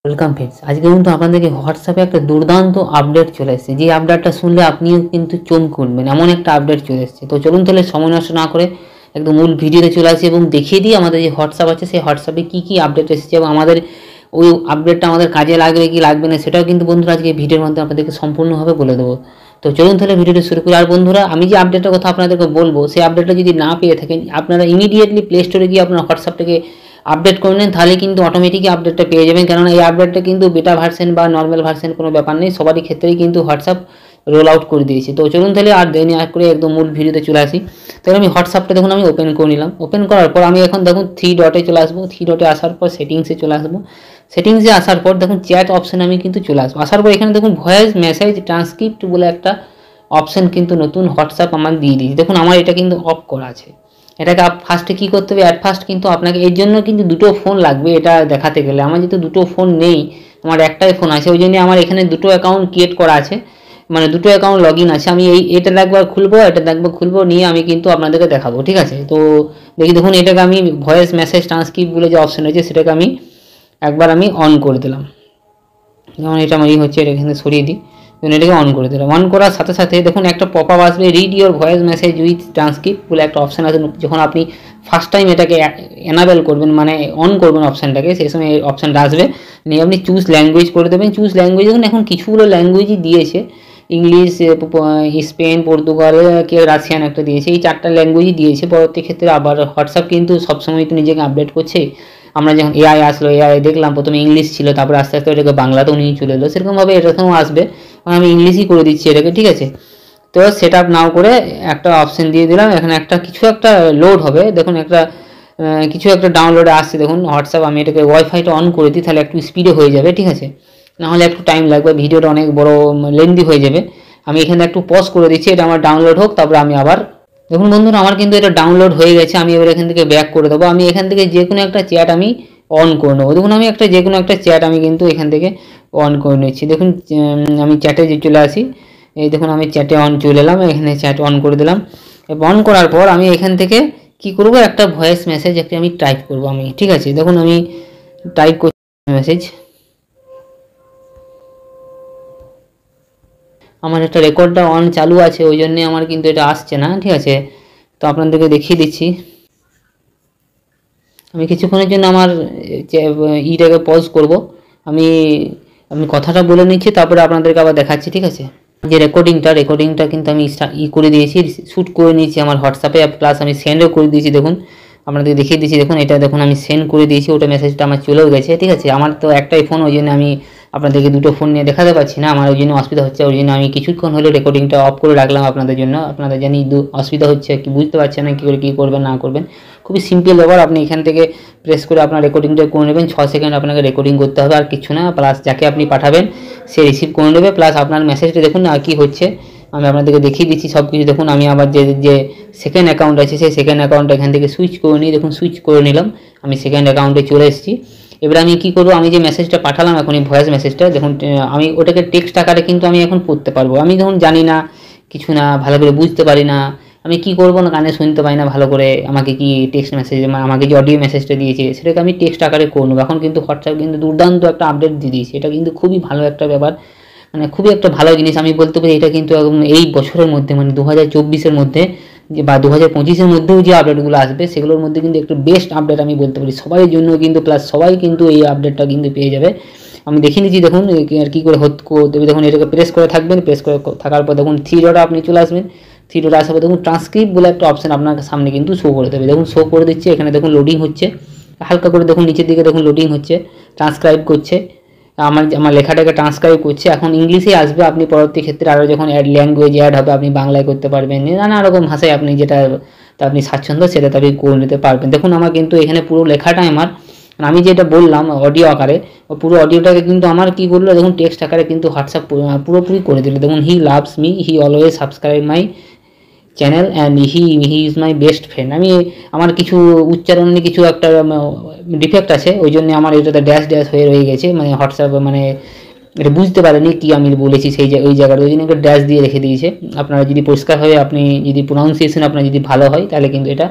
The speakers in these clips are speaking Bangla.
ওয়েলকাম ফ্রেন্ডস, আজকে কিন্তু আপনাদেরকে হোয়াটসঅ্যাপে একটা দুর্দান্ত আপডেট চলে এসেছে। যে আপডেটটা শুনলে আপনিও কিন্তু চমকে উঠবেন, এমন একটা আপডেট চলে এসেছে। তো চলুন তাহলে সময় নষ্ট না করে একদম মূল ভিডিওতে চলে আসি এবং দেখিয়ে দিই আমাদের যে হোয়াটসঅ্যাপ আছে সেই হোয়াটসঅ্যাপে কী কী আপডেট এসেছে এবং আমাদের ওই আপডেটটা আমাদের কাজে লাগবে কি লাগবে না সেটাও কিন্তু বন্ধুরা আজকে ভিডিওর মধ্যে আপনাদেরকে সম্পূর্ণভাবে বলে দেবো। তো চলুন তাহলে ভিডিওটা শুরু করি। আর বন্ধুরা, আমি যে আপডেটের কথা আপনাদেরকে বলবো সেই আপডেটটা যদি না পেয়ে থাকেন, আপনারা ইমিডিয়েটলি প্লে স্টোরে গিয়ে আপনার হোয়াটসঅ্যাপটাকে আপডেট করে নেন, তাহলে কিন্তু অটোমেটিকই আপডেটটা পেয়ে যাবেন। কেননা এই আপডেটটা কিন্তু বেটা ভার্সন বা নর্মাল ভার্সন কোনো ব্যাপার নেই, সবারই ক্ষেত্রেই কিন্তু হোয়াটসঅ্যাপ রোল আউট করে দিয়েছি। তো চলুন তাহলে আর দেরি না করে একদম মূল ভিডিওতে চলে আসি। তাহলে আমি হোয়াটসঅ্যাপটা দেখুন আমি ওপেন করে নিলাম। ওপেন করার পর আমি এখন দেখুন 3 ডটে চলে আসবো। 3 ডটে আসার পর সেটিংসে চলে আসবো। সেটিংসে আসার পর দেখুন চ্যাট অপশানে আমি কিন্তু চলে আসবো। আসার পর এখানে দেখুন ভয়েস মেসেজ ট্রান্সক্রিপ্ট বলে একটা অপশান কিন্তু নতুন হোয়াটসঅ্যাপ আমার দিয়ে দিয়েছি। দেখুন আমার এটা কিন্তু অফ করা আছে। এটাকে ফার্স্টে কী করতে হবে, অ্যাট ফার্স্ট কিন্তু আপনাকে এর জন্য কিন্তু দুটো ফোন লাগবে এটা দেখাতে গেলে। আমার যেহেতু দুটো ফোন নেই, আমার একটাই ফোন আছে, ওই জন্য আমার এখানে দুটো অ্যাকাউন্ট ক্রিয়েট করা আছে, মানে দুটো অ্যাকাউন্ট লগ ইন আছে। আমি এটা একবার খুলবো, এটা খুলবো, নিয়ে আমি কিন্তু আপনাদেরকে দেখাবো, ঠিক আছে? তো দেখুন এটাকে আমি ভয়েস মেসেজ ট্রান্সক্রিপ্ট বলে যে অপশান আছে সেটাকে আমি একবার আমি অন করে দিলাম। যেমন এটা আমার হচ্ছে, এটা এখানে সরিয়ে দিই, এটাকে অন করে দিলাম। অন করার সাথে সাথে দেখুন একটা পপ আপ আসবে, read your voice message with transcript বলে একটা অপশান আছে। যখন আপনি ফার্স্ট টাইম এটাকে এনাবেল করবেন, মানে অন করবেন অপশানটাকে, সেই সময় এই অপশানটা আসবে, নিয়ে আপনি চুজ ল্যাঙ্গুয়েজ করে দেবেন। চুজ ল্যাঙ্গুয়েজ দেখুন এখন কিছুগুলো ল্যাঙ্গুয়েজই দিয়েছে, ইংলিশ, স্পেন, পর্তুগাল, রাশিয়ান একটা দিয়েছে, এই 4টা ল্যাঙ্গুয়েজই দিয়েছে। পরবর্তী ক্ষেত্রে আবার হোয়াটসঅ্যাপ কিন্তু সবসময় তো নিজেকে আপডেট করছে। আমরা যখন এআই আসলো, এআই দেখলাম প্রথমে ইংলিশ ছিল, তারপরে আস্তে আস্তে এটাকে বাংলাতেও নিয়ে চলে এলো, সেরকমভাবে এরকম আসবে। আমি ইংলিশই করে দিচ্ছি এটাকে, ঠিক আছে? তো সেট আপ নাও করে একটা অপশান দিয়ে দিলাম। এখানে কিছু একটা লোড হবে, দেখুন কিছু একটা ডাউনলোডে আসছে। দেখুন হোয়াটসঅ্যাপ, আমি এটাকে ওয়াইফাইটা অন করে দিই, তাহলে একটু স্পিডে হয়ে যাবে, ঠিক আছে? নাহলে একটু টাইম লাগবে, ভিডিওটা অনেক বড় লেন্দি হয়ে যাবে। আমি এখানে একটু পজ করে দিচ্ছি, এটা আমার ডাউনলোড হোক, তারপরে আমি আবার দেখুন বন্ধুরা আমার কিন্তু এটা ডাউনলোড হয়ে গেছে। আমি এবার এখান থেকে ব্যাক করে দেবো। আমি এখান থেকে যে কোনো একটা চ্যাট আমি অন করে নেবো। দেখুন আমি যে কোনো একটা চ্যাট আমি কিন্তু এখান থেকে অন করে নিচ্ছি। দেখুন আমি চ্যাটে চলে আসি, এই দেখুন আমি চ্যাটে অন চলে এলাম, এখানে চ্যাট অন করে দিলাম। অন করার পর আমি এখান থেকে কি করব, একটা ভয়েস মেসেজ একটা আমি টাইপ করব আমি, ঠিক আছে? দেখুন আমি টাইপ করছি মেসেজ। আমার একটা রেকর্ডটা অন চালু আছে, ওই জন্যে আমার কিন্তু এটা আসছে না, ঠিক আছে? তো আপনাদেরকে দেখিয়ে দিচ্ছি। আমি কিছুক্ষণের জন্য আমার ইটাকে পজ করব। আমি কথাটা বলে নিচ্ছি, তারপরে আপনাদেরকে আবার দেখাচ্ছি, ঠিক আছে? যে রেকর্ডিংটা কিন্তু আমি করে দিয়েছি, শ্যুট করে নিয়েছি আমার হোয়াটসঅ্যাপে, প্লাস আমি সেন্ডও করে দিয়েছি। দেখুন আপনাদের দেখিয়ে দিচ্ছি, দেখুন এটা দেখুন আমি সেন্ড করে দিয়েছি, ওটা মেসেজটা আমার চলেও গেছে, ঠিক আছে? আমার তো একটাই ফোন, ওই জন্য আমি আপনাদেরকে দুটো ফোন নিয়ে দেখাতে পারছি না, আমার ওই জন্য অসুবিধা হচ্ছে। ওই জন্য আমি কিছুক্ষণ হলে রেকর্ডিংটা অফ করে রাখলাম আপনাদের জন্য। আপনাদের জানি অসুবিধা হচ্ছে, কি বুঝতে পারছেন না কী করে কী করবেন না করবেন। খুবই সিম্পল ব্যাপার, আপনি এখান থেকে প্রেস করে আপনার রেকর্ডিংটা করে নেবেন। 6 সেকেন্ড আপনাকে রেকর্ডিং করতে হবে, আর কিছু না। প্লাস যাকে আপনি পাঠাবেন সে রিসিভ করে নেবে, প্লাস আপনার মেসেজটা দেখুন আর কী হচ্ছে আমি আপনাদেরকে দেখিয়ে দিচ্ছি সব কিছু। দেখুন আমি আবার যে সেকেন্ড অ্যাকাউন্ট আছে সেই সেকেন্ড অ্যাকাউন্টটা এখান থেকে সুইচ করে নিই। দেখুন সুইচ করে নিলাম, আমি সেকেন্ড অ্যাকাউন্টে চলে এসেছি। এবার আমি কী করবো, আমি যে মেসেজটা পাঠালাম এখন এই ভয়েস মেসেজটা, দেখুন আমি ওটাকে টেক্সট আকারে কিন্তু আমি এখন পড়তে পারবো। আমি যখন জানি না কিছু না, ভালো করে বুঝতে পারি না, আমি কি করবো না, কানে শুনতে পাই না ভালো করে, আমাকে কি টেক্সট মেসেজ, আমাকে যে অডিও মেসেজটা দিয়েছে সেটাকে আমি টেক্সট আকারে করে নেবো। এখন কিন্তু হোয়াটসঅ্যাপ কিন্তু দুর্দান্ত একটা আপডেট দিয়ে দিয়েছে, এটা কিন্তু খুবই ভালো একটা ব্যাপার, মানে খুবই একটা ভালো জিনিস আমি বলতে পারি। এটা কিন্তু এই বছরের মধ্যে, মানে 2024-এর মধ্যে বা 2025-এর মধ্যেও যে আপডেটগুলো আসবে সেগুলোর মধ্যে কিন্তু একটু বেস্ট আপডেট আমি বলতে পারি সবাই জন্য কিন্তু, প্লাস সবাই কিন্তু এই আপডেটটা কিন্তু পেয়ে যাবে। আমি দেখিয়ে নিচ্ছি, দেখুন আর কী করে দেবে। দেখুন এটাকে প্রেস করে থাকবেন, প্রেস করে থাকার পর দেখুন 3 ডটে আপনি চলে আসবেন। 3 ডটে আসার পর দেখুন ট্রান্সক্রিপ্ট বলে একটা অপশান আপনার সামনে কিন্তু শো করে দেবে। দেখুন শো করে দিচ্ছে, এখানে দেখুন লোডিং হচ্ছে হালকা করে, দেখুন নিচের দিকে দেখুন লোডিং হচ্ছে, ট্রান্সক্রাইব করছে, আমার লেখাটাকে ট্রান্সক্রাইব করছে। এখন ইংলিশেই আসবে, আপনি পরবর্তী ক্ষেত্রে আরও যখন ল্যাঙ্গুয়েজ অ্যাড হবে আপনি বাংলায় করতে পারবেন, নানা রকম ভাষায় আপনি যেটা আপনি স্বাচ্ছন্দ্য সেটা আপনি করে নিতে পারবেন। দেখুন আমার কিন্তু এখানে পুরো লেখাটা আমি যেটা বললাম অডিও আকারে, পুরো অডিওটাকে কিন্তু আমার কী করলো, দেখুন টেক্সট আকারে কিন্তু হোয়াটসঅ্যাপ পুরোপুরি করে দিল। দেখুন he loves me, he always subscribe my channel and he is my best friend. আমি আমার কিছু উচ্চারণে কিছু একটা ডিফেক্ট আছে, ওই জন্য আমার এটাতে ড্যাশ ড্যাশ হয়ে রয়ে গেছে, মানে হোয়াটসঅ্যাপ মানে এটা বুঝতে পারেনি কি আমি বলেছি ওই জায়গাটা, ওই জন্য একটা ড্যাশ দিয়ে রেখে দিয়েছে। আপনারা যদি পরিষ্কারভাবে আপনি যদি প্রোনাউন্সিয়েশন আপনার যদি ভালো হয় তাহলে কিন্তু এটা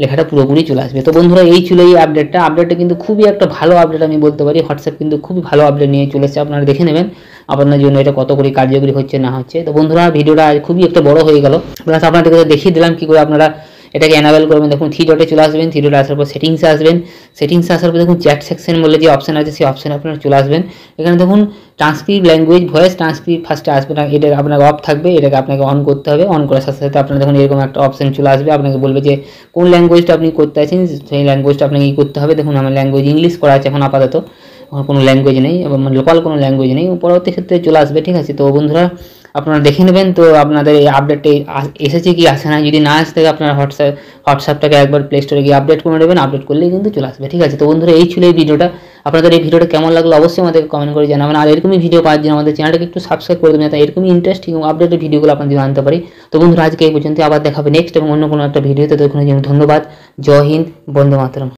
লেখাটা পুরোপুরি চলে আসবে। তো বন্ধুরা এই ছিল এই আপডেটটা কিন্তু খুবই একটা ভালো আপডেট আমি বলতে পারি। হোয়াটসঅ্যাপ কিন্তু খুবই ভালো আপডেট নিয়ে চলেছে, আপনারা দেখে নেবেন আপনার জন্য এটা কত করে কার্যকরী হচ্ছে না হচ্ছে। তো বন্ধুরা ভিডিওটা খুবই একটা বড় হয়ে গেল, প্লাস আপনাদেরকে দেখিয়ে দিলাম কী করে আপনারা এটাকে এনাবেল করবেন। দেখুন 3 ডটে চলে আসবেন, 3 ডটে আসার পর সেটিংসে আসবেন, সেটিংসে আসার পর দেখুন চ্যাট সেকশন বলে যে অপশান আছে সেই অপশানে আপনারা চলে আসবেন। এখানে দেখুন ট্রান্সক্রিপ্ট ল্যাঙ্গুয়েজ ভয়েস ট্রান্সক্রিপ্ট ফার্স্টে আসবে না, এটা আপনাকে অফ থাকবে, এটাকে আপনাকে অন করতে হবে। অন করার সাথে সাথে আপনার দেখুন এরকম একটা অপশান চলে আসবে, আপনাকে বলবে যে কোন ল্যাঙ্গুয়েজটা আপনি করতে আছেন, সেই ল্যাঙ্গুয়েজটা আপনাকে কী করতে হবে। দেখুন আমার ল্যাঙ্গুয়েজ ইংলিশ করা আছে এখন আপাতত, কোনো ল্যাঙ্গুয়েজ নেই এবং লোকাল কোনো ল্যাঙ্গুয়েজ নেই, পরবর্তী ক্ষেত্রে চলে আসবে, ঠিক আছে। তো বন্ধুরা আপনারা দেখে নেবেন তো আপনাদের এই আপডেটটা এসেছে কি আসে না, যদি না আসে থাকে আপনারা হোয়াটসঅ্যাপটাকে একবার প্লে স্টোরে গিয়ে আপডেট করে নেবেন, আপডেট করলেই কিন্তু চলে আসবে, ঠিক আছে। তো বন্ধুরা এই ছিল এই ভিডিওটা, আপনাদের এই ভিডিওটা কেমন লাগলো অবশ্যই আমাদেরকে কমেন্ট করে জানাবেন। আর এরকমই ভিডিও পাওয়ার জন্য আমাদের চ্যানেলটাকে একটু সাবস্ক্রাইব করে দেবেন, তাই এরকমই ইন্টারেস্টিং এবং আপডেটেড ভিডিওগুলো আপনাদের জানতে পারি। তো বন্ধুরা আজকে এই পর্যন্ত, আবার দেখাবে নেক্সট এবং অন্য কোনো একটা ভিডিওতে। তো এখানে ধন্যবাদ, জয় হিন্দ, বন্দে মাতরম।